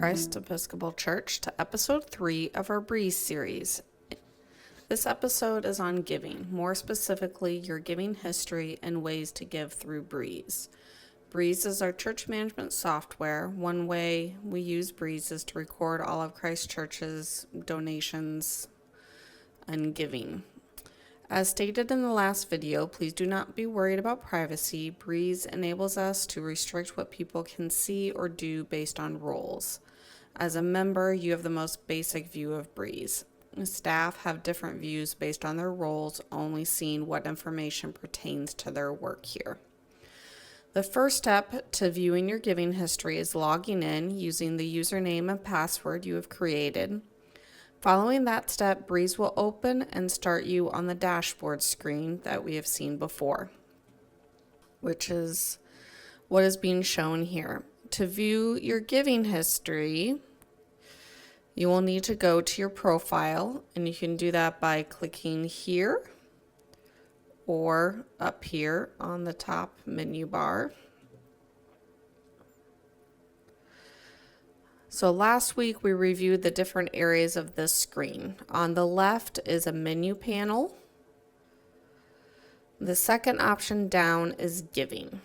Christ Episcopal Church to episode 3 of our Breeze series. This episode is on giving, more specifically your giving history and ways to give through Breeze. Breeze is our church management software. One way we use Breeze is to record all of Christ Church's donations and giving. As stated in the last video, please do not be worried about privacy. Breeze enables us to restrict what people can see or do based on roles. As a member, you have the most basic view of Breeze. Staff have different views based on their roles, only seeing what information pertains to their work here. The first step to viewing your giving history is logging in using the username and password you have created. Following that step, Breeze will open and start you on the dashboard screen that we have seen before, which is what is being shown here. To view your giving history, you will need to go to your profile, and you can do that by clicking here or up here on the top menu bar. So last week we reviewed the different areas of this screen. On the left is a menu panel. The second option down is giving.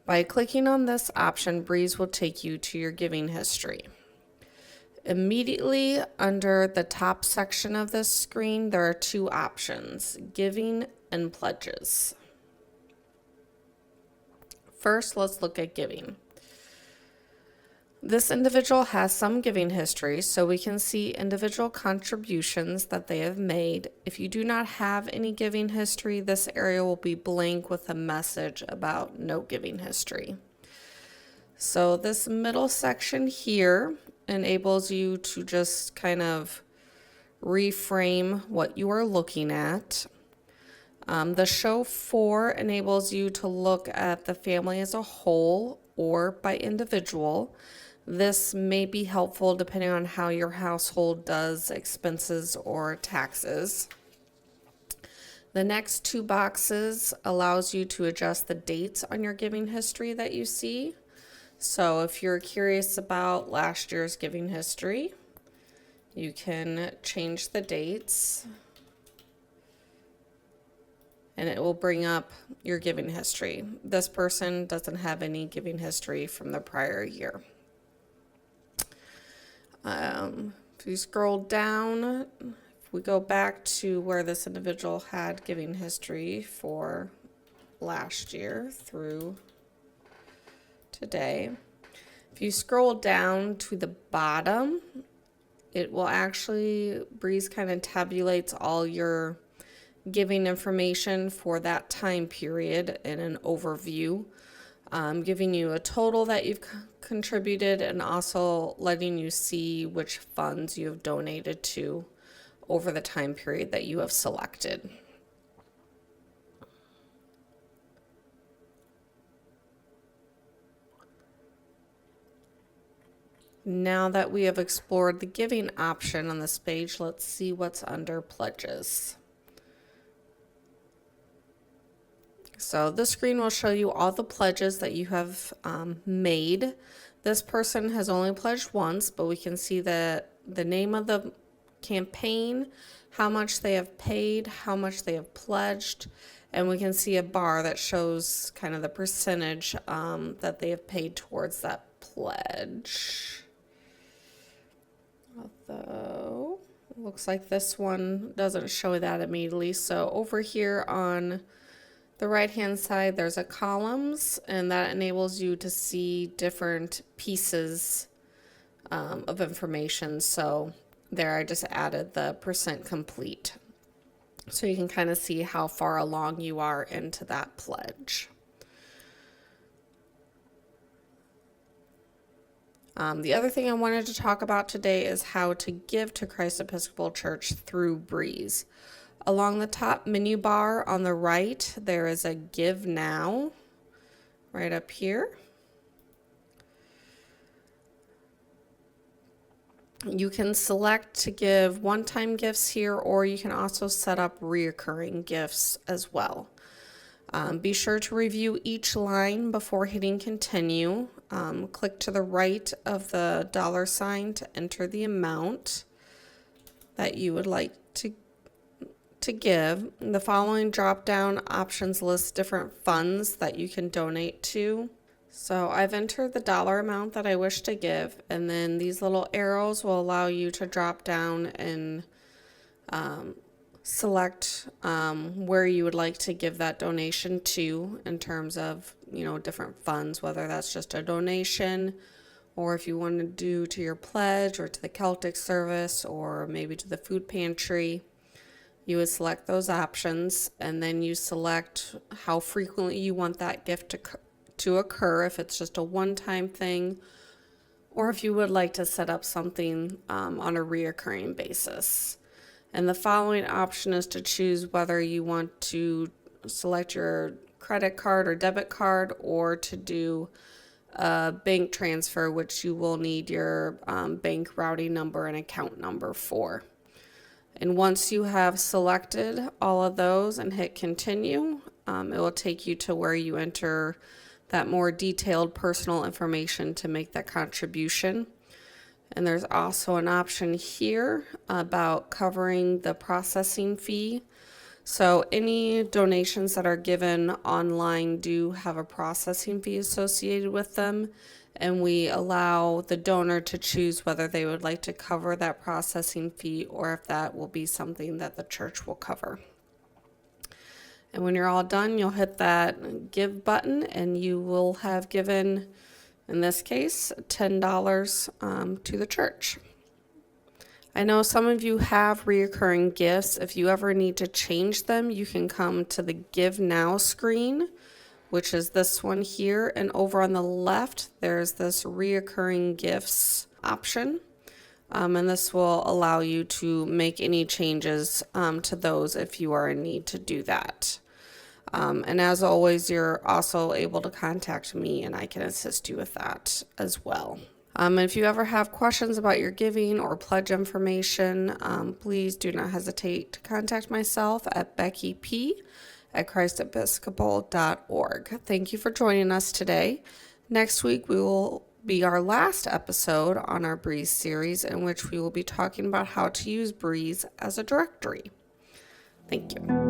By clicking on this option, Breeze will take you to your giving history. Immediately under the top section of this screen, there are two options, giving and pledges. First, let's look at giving. This individual has some giving history, so we can see individual contributions that they have made. If you do not have any giving history, this area will be blank with a message about no giving history. So this middle section here enables you to just kind of reframe what you are looking at. The show for enables you to look at the family as a whole or by individual. This may be helpful depending on how your household does expenses or taxes. The next two boxes allows you to adjust the dates on your giving history that you see. So if you're curious about last year's giving history, you can change the dates and it will bring up your giving history. This person doesn't have any giving history from the prior year. If you scroll down, if we go back to where this individual had giving history for last year through today, if you scroll down to the bottom, it will actually, Breeze kind of tabulates all your giving information for that time period in an overview, giving you a total that you've contributed and also letting you see which funds you have donated to over the time period that you have selected. Now that we have explored the giving option on this page, let's see what's under pledges. So this screen will show you all the pledges that you have made. This person has only pledged once, but we can see the name of the campaign, how much they have paid, how much they have pledged, and we can see a bar that shows kind of the percentage that they have paid towards that pledge. Although it looks like this one doesn't show that immediately. So over here on the right-hand side, there's a columns, and that enables you to see different pieces of information. So there I just added the percent complete. So you can kind of see how far along you are into that pledge. The other thing I wanted to talk about today is how to give to Christ Episcopal Church through Breeze. Along the top menu bar on the right, there is a Give Now right up here. You can select to give one-time gifts here, or you can also set up reoccurring gifts as well. Be sure to review each line before hitting continue. Click to the right of the $sign to enter the amount that you would like to give. The following drop-down options list different funds that you can donate to. So I've entered the dollar amount that I wish to give, and then these little arrows will allow you to drop down and select where you would like to give that donation to in terms of, different funds, whether that's just a donation or if you want to do to your pledge or to the Celtic service or maybe to the food pantry. You would select those options, and then you select how frequently you want that gift to occur, if it's just a one-time thing, or if you would like to set up something on a reoccurring basis. And the following option is to choose whether you want to select your credit card or debit card, or to do a bank transfer, which you will need your bank routing number and account number for. And once you have selected all of those and hit continue, it will take you to where you enter that more detailed personal information to make that contribution. And there's also an option here about covering the processing fee. So any donations that are given online do have a processing fee associated with them, and we allow the donor to choose whether they would like to cover that processing fee or if that will be something that the church will cover. And when you're all done, you'll hit that give button, and you will have given, in this case, $10 to the church. I know some of you have reoccurring gifts. If you ever need to change them, you can come to the Give Now screen, which is this one here. And over on the left, there's this reoccurring gifts option. And this will allow you to make any changes to those if you are in need to do that. And as always, you're also able to contact me, and I can assist you with that as well. If you ever have questions about your giving or pledge information, please do not hesitate to contact myself at beckyp@christepiscopal.org. Thank you for joining us today. Next week, we will be our last episode on our Breeze series, in which we will be talking about how to use Breeze as a directory. Thank you.